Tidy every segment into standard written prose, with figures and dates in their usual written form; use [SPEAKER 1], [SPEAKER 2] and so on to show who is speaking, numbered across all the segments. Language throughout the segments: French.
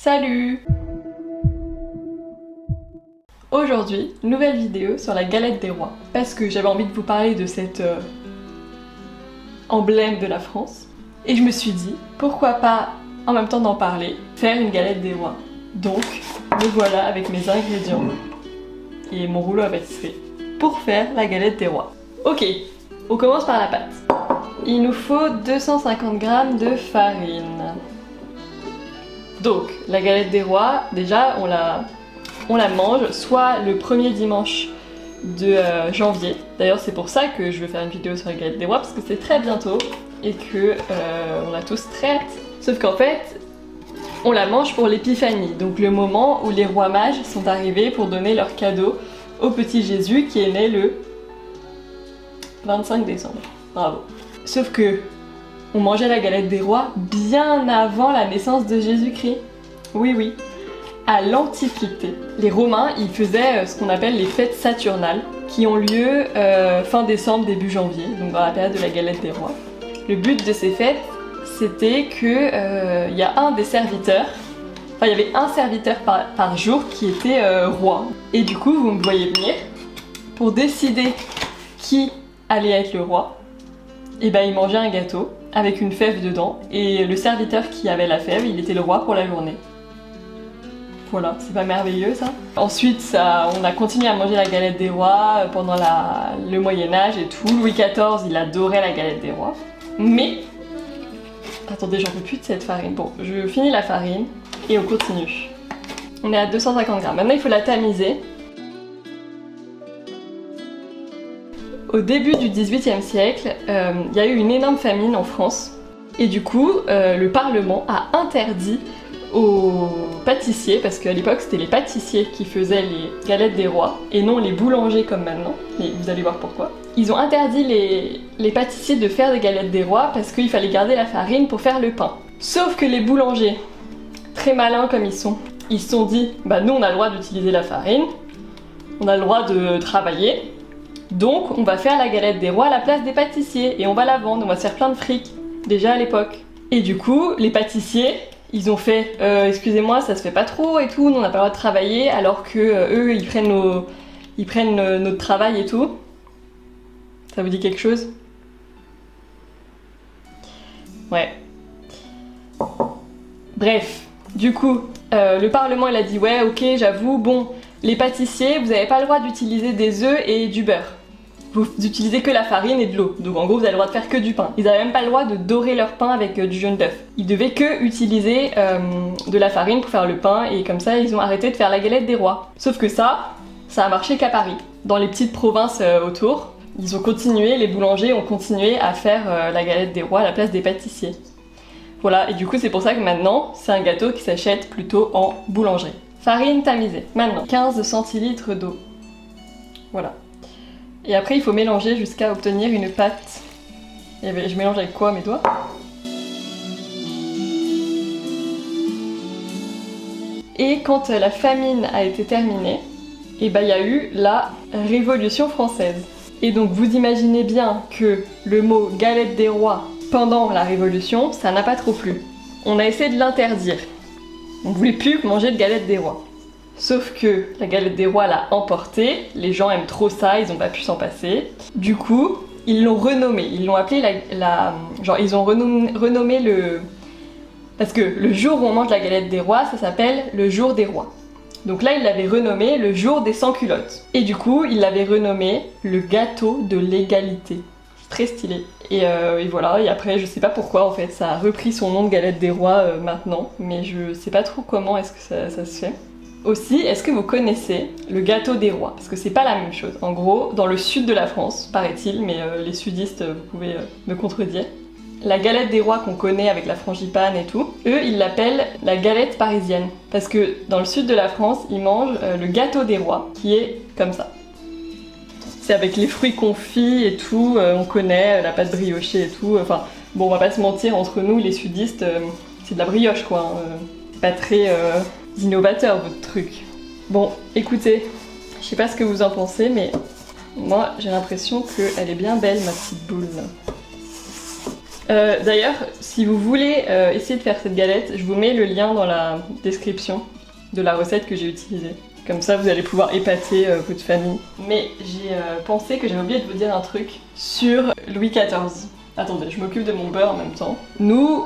[SPEAKER 1] Salut! Aujourd'hui, nouvelle vidéo sur la galette des rois. Parce que j'avais envie de vous parler de cet emblème de la France. Et je me suis dit, pourquoi pas, en même temps d'en parler, faire une galette des rois. Donc, me voilà avec mes ingrédients et mon rouleau à pâtisserie pour faire la galette des rois. Ok, on commence par la pâte. Il nous faut 250 g de farine. Donc, la galette des rois, déjà, on la mange soit le premier dimanche de janvier. D'ailleurs, c'est pour ça que je veux faire une vidéo sur la galette des rois, parce que c'est très bientôt et que on a tous très hâte. Sauf qu'en fait, on la mange pour l'épiphanie, donc le moment où les rois mages sont arrivés pour donner leur cadeau au petit Jésus qui est né le 25 décembre. Bravo. Sauf que on mangeait la galette des rois bien avant la naissance de Jésus-Christ. Oui, oui. À l'Antiquité, les Romains, ils faisaient ce qu'on appelle les fêtes saturnales, qui ont lieu fin décembre, début janvier, donc dans la période de la galette des rois. Le but de ces fêtes, c'était que y a un des serviteurs, enfin il y avait un serviteur par jour qui était roi. Et du coup, vous me voyez venir, pour décider qui allait être le roi, et ben il mangeait un gâteau avec une fève dedans, et le serviteur qui avait la fève, il était le roi pour la journée. Voilà, c'est pas merveilleux ça. Ensuite, on a continué à manger la galette des rois pendant le Moyen-Âge et tout. Louis XIV, il adorait la galette des rois. Mais, attendez, j'en peux plus de cette farine. Bon, je finis la farine et on continue. On est à 250 g. Maintenant, il faut la tamiser. Au début du XVIIIe siècle, il y a eu une énorme famine en France. Et du coup, le Parlement a interdit aux pâtissiers, parce qu'à l'époque c'était les pâtissiers qui faisaient les galettes des rois et non les boulangers comme maintenant, et vous allez voir pourquoi. Ils ont interdit les pâtissiers de faire des galettes des rois parce qu'il fallait garder la farine pour faire le pain. Sauf que les boulangers, très malins comme ils se sont dit, bah nous on a le droit d'utiliser la farine, on a le droit de travailler, donc on va faire la galette des rois à la place des pâtissiers et on va la vendre, on va se faire plein de fric, déjà à l'époque. Et du coup, les pâtissiers, ils ont fait excusez-moi, ça se fait pas trop et tout, nous on n'a pas le droit de travailler, alors que eux ils prennent notre travail et tout. Ça vous dit quelque chose? Ouais. Bref, du coup, le Parlement il a dit ouais, ok, j'avoue, bon, les pâtissiers, vous avez pas le droit d'utiliser des œufs et du beurre. Vous utilisez que la farine et de l'eau, donc en gros vous avez le droit de faire que du pain. Ils n'avaient même pas le droit de dorer leur pain avec du jaune d'œuf. Ils devaient que utiliser de la farine pour faire le pain et comme ça ils ont arrêté de faire la galette des rois. Sauf que ça a marché qu'à Paris. Dans les petites provinces autour, ils ont continué, les boulangers ont continué à faire la galette des rois à la place des pâtissiers. Voilà, et du coup c'est pour ça que maintenant c'est un gâteau qui s'achète plutôt en boulangerie. Farine tamisée. Maintenant, 15 centilitres d'eau. Voilà. Et après il faut mélanger jusqu'à obtenir une pâte. Et je mélange avec quoi, mes doigts? Et quand la famine a été terminée, et ben il y a eu la Révolution française. Et donc vous imaginez bien que le mot galette des rois pendant la Révolution, ça n'a pas trop plu. On a essayé de l'interdire. On voulait plus manger de galette des rois. Sauf que la galette des rois l'a emporté, les gens aiment trop ça, ils n'ont pas pu s'en passer. Du coup, ils l'ont renommé, ils l'ont appelé ils ont renommé le... Parce que le jour où on mange la galette des rois, ça s'appelle le jour des rois. Donc là, ils l'avaient renommé le jour des sans-culottes. Et du coup, ils l'avaient renommé le gâteau de l'égalité. C'est très stylé. Et voilà, et après, je sais pas pourquoi en fait, ça a repris son nom de galette des rois maintenant, mais je sais pas trop comment est-ce que ça se fait. Aussi, est-ce que vous connaissez le gâteau des rois? Parce que c'est pas la même chose. En gros, dans le sud de la France, paraît-il, mais les sudistes, vous pouvez me contredire. La galette des rois qu'on connaît avec la frangipane et tout, eux, ils l'appellent la galette parisienne. Parce que dans le sud de la France, ils mangent le gâteau des rois, qui est comme ça. C'est avec les fruits confits et tout, on connaît la pâte briochée et tout. Enfin, bon, on va pas se mentir, entre nous, les sudistes, c'est de la brioche, quoi. C'est pas très... innovateur votre truc. Bon, écoutez, je sais pas ce que vous en pensez, mais moi j'ai l'impression qu'elle est bien belle ma petite boule. D'ailleurs, si vous voulez essayer de faire cette galette, je vous mets le lien dans la description de la recette que j'ai utilisée. Comme ça, vous allez pouvoir épater votre famille. Mais j'ai pensé que j'avais oublié de vous dire un truc sur Louis XIV. Attendez, je m'occupe de mon beurre en même temps. Nous,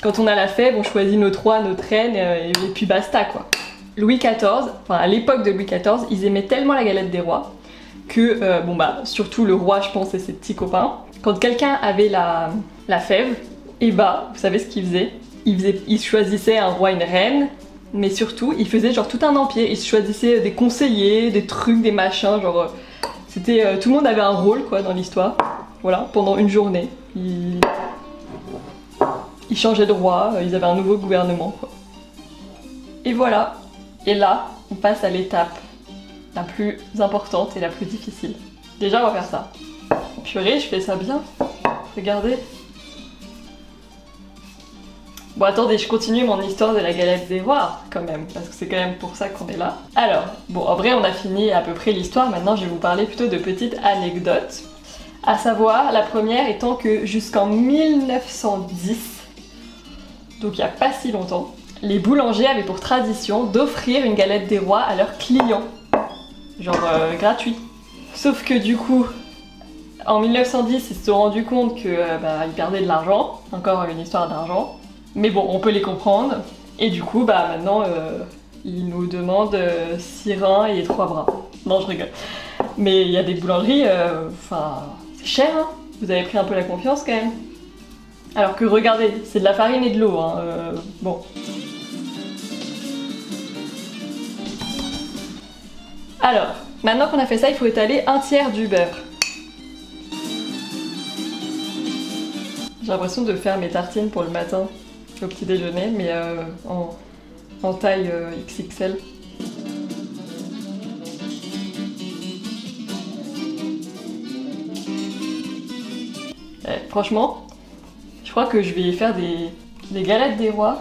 [SPEAKER 1] quand on a la fève, on choisit notre roi, notre reine, et puis basta quoi. Louis XIV, enfin à l'époque de Louis XIV, ils aimaient tellement la galette des rois que, surtout le roi, je pense, et ses petits copains, quand quelqu'un avait la fève, et vous savez ce qu'il faisait? Il choisissait un roi, une reine, mais surtout, il faisait genre tout un empire. Il choisissait des conseillers, des trucs, des machins, genre... c'était... tout le monde avait un rôle, quoi, dans l'histoire. Voilà, pendant une journée. Ils changeaient de roi, ils avaient un nouveau gouvernement, quoi. Et voilà. Et là, on passe à l'étape la plus importante et la plus difficile. Déjà, on va faire ça. Purée, je fais ça bien. Regardez. Bon, attendez, je continue mon histoire de la galette des rois, quand même, parce que c'est quand même pour ça qu'on est là. Alors, bon, en vrai, on a fini à peu près l'histoire. Maintenant, je vais vous parler plutôt de petites anecdotes. À savoir, la première étant que jusqu'en 1910, donc il n'y a pas si longtemps, les boulangers avaient pour tradition d'offrir une galette des rois à leurs clients. Genre gratuit. Sauf que du coup, en 1910, ils se sont rendus compte qu'ils perdaient de l'argent. Encore une histoire d'argent. Mais bon, on peut les comprendre. Et du coup, maintenant, ils nous demandent 6 reins et 3 bras. Non, je rigole. Mais il y a des boulangeries, c'est cher, hein. Vous avez pris un peu la confiance quand même. Alors que regardez, c'est de la farine et de l'eau, hein. Bon. Alors, maintenant qu'on a fait ça, il faut étaler 1/3 du beurre. J'ai l'impression de faire mes tartines pour le matin, au petit déjeuner, mais en taille XXL. Franchement, je crois que je vais faire des galettes des rois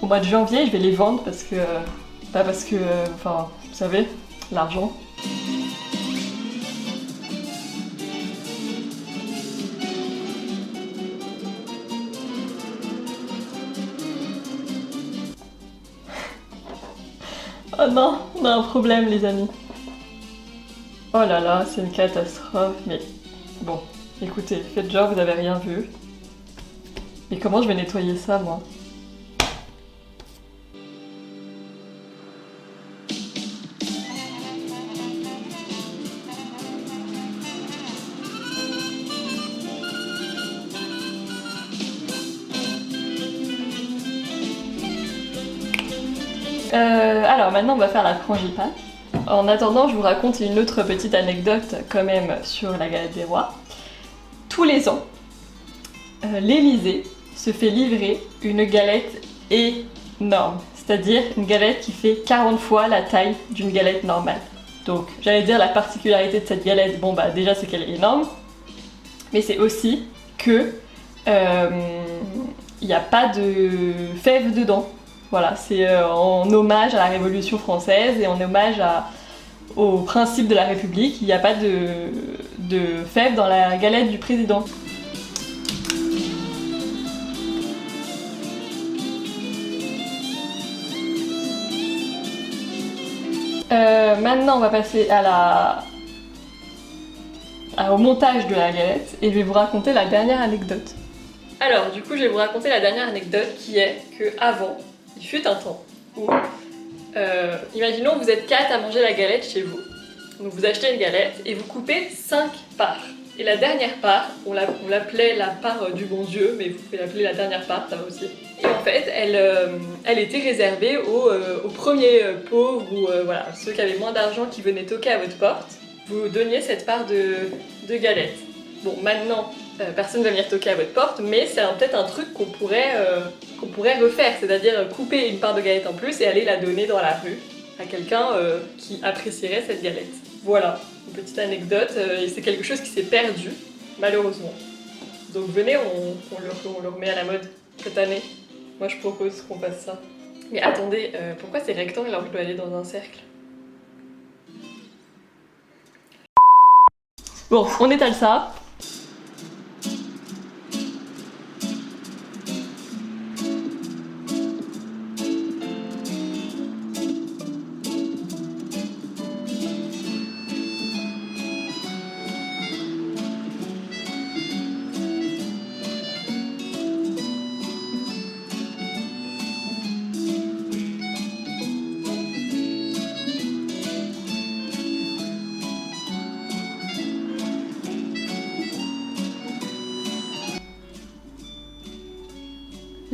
[SPEAKER 1] au mois de janvier. Je vais les vendre parce que, vous savez, l'argent. Oh non, on a un problème les amis. Oh là là, c'est une catastrophe, mais bon, écoutez, faites genre vous avez rien vu. Mais comment je vais nettoyer ça moi? Alors maintenant on va faire la frangipane. En attendant, je vous raconte une autre petite anecdote quand même sur la galette des rois. Tous les ans, l'Élysée se fait livrer une galette énorme. C'est-à-dire une galette qui fait 40 fois la taille d'une galette normale. Donc j'allais dire la particularité de cette galette, déjà c'est qu'elle est énorme, mais c'est aussi que il n'y a pas de fèves dedans. Voilà, c'est en hommage à la Révolution française et en hommage au principe de la République. Il n'y a pas de fèves dans la galette du président. Maintenant, on va passer au montage de la galette et je vais vous raconter la dernière anecdote. Alors, du coup, je vais vous raconter la dernière anecdote qui est que avant, il fut un temps où, imaginons vous êtes 4 à manger la galette chez vous. Donc vous achetez une galette et vous coupez 5 parts. Et la dernière part, on l'appelait la part du bon Dieu, mais vous pouvez l'appeler la dernière part, ça va aussi. Et en fait, elle était réservée aux premiers pauvres ou voilà, ceux qui avaient moins d'argent qui venaient toquer à votre porte. Vous donniez cette part de galette. Bon, maintenant, personne ne va venir toquer à votre porte, mais c'est peut-être un truc qu'on pourrait refaire, c'est-à-dire couper une part de galette en plus et aller la donner dans la rue à quelqu'un qui apprécierait cette galette. Voilà, une petite anecdote, et c'est quelque chose qui s'est perdu, malheureusement. Donc venez, on le remet à la mode cette année. Moi je propose qu'on fasse ça. Mais attendez, pourquoi c'est rectangle alors que je dois aller dans un cercle? Bon, on étale ça.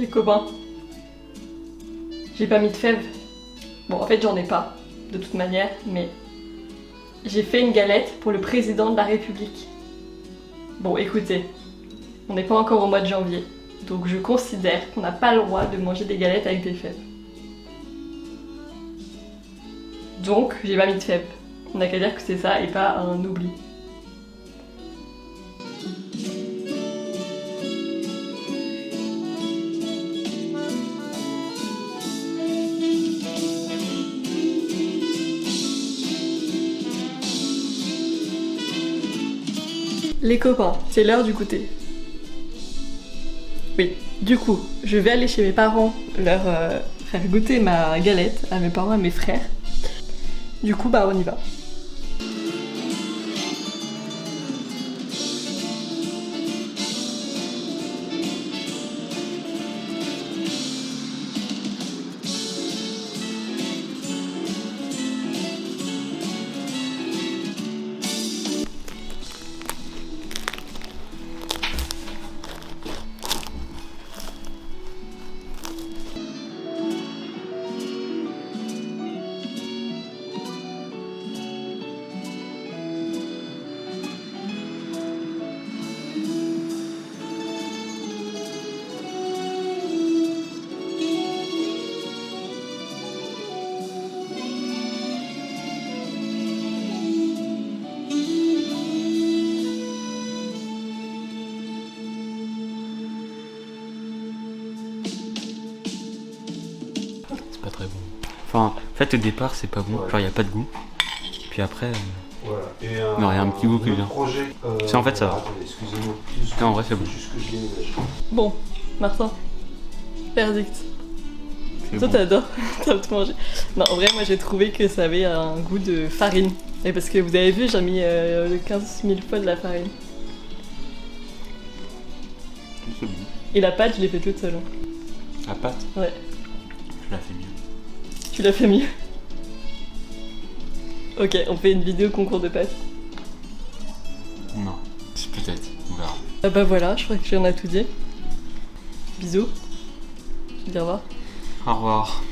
[SPEAKER 1] Les copains, j'ai pas mis de fèves. Bon, en fait, j'en ai pas, de toute manière, mais j'ai fait une galette pour le président de la République. Bon, écoutez, on n'est pas encore au mois de janvier, donc je considère qu'on n'a pas le droit de manger des galettes avec des fèves. Donc, j'ai pas mis de fèves. On n'a qu'à dire que c'est ça et pas un oubli. Les copains, c'est l'heure du goûter. Oui, du coup, je vais aller chez mes parents leur faire goûter ma galette à mes parents, à mes frères. Du coup, bah on y va.
[SPEAKER 2] Pas très bon. Enfin, en fait, au départ, c'est pas bon.
[SPEAKER 3] Ouais.
[SPEAKER 2] Genre, y a pas de goût. Puis après,
[SPEAKER 3] Voilà. Et
[SPEAKER 2] non, y a un petit goût qui vient.
[SPEAKER 3] Projet,
[SPEAKER 2] C'est en fait ça va.
[SPEAKER 3] Attendez, excusez-moi.
[SPEAKER 2] Non, en vrai, c'est bon.
[SPEAKER 3] Juste que je l'ai.
[SPEAKER 1] Bon, Martin, verdict.
[SPEAKER 2] C'est
[SPEAKER 1] Toi
[SPEAKER 2] bon.
[SPEAKER 1] t'adores, t'as tout mangé. Non, en vrai, moi j'ai trouvé que ça avait un goût de farine. Et parce que vous avez vu, j'ai mis 15 000 fois de la farine.
[SPEAKER 2] C'est bon.
[SPEAKER 1] Et la pâte, je l'ai fait toute seule. Hein.
[SPEAKER 2] La pâte,
[SPEAKER 1] Ouais,
[SPEAKER 2] je la fais mieux.
[SPEAKER 1] tu l'as fait mieux. Ok, on fait une vidéo concours de pâtes.
[SPEAKER 2] Non. C'est peut-être. On verra.
[SPEAKER 1] Ah bah voilà, je crois que j'en ai tout dit. Bisous. Je vais dire au revoir.
[SPEAKER 2] Au revoir.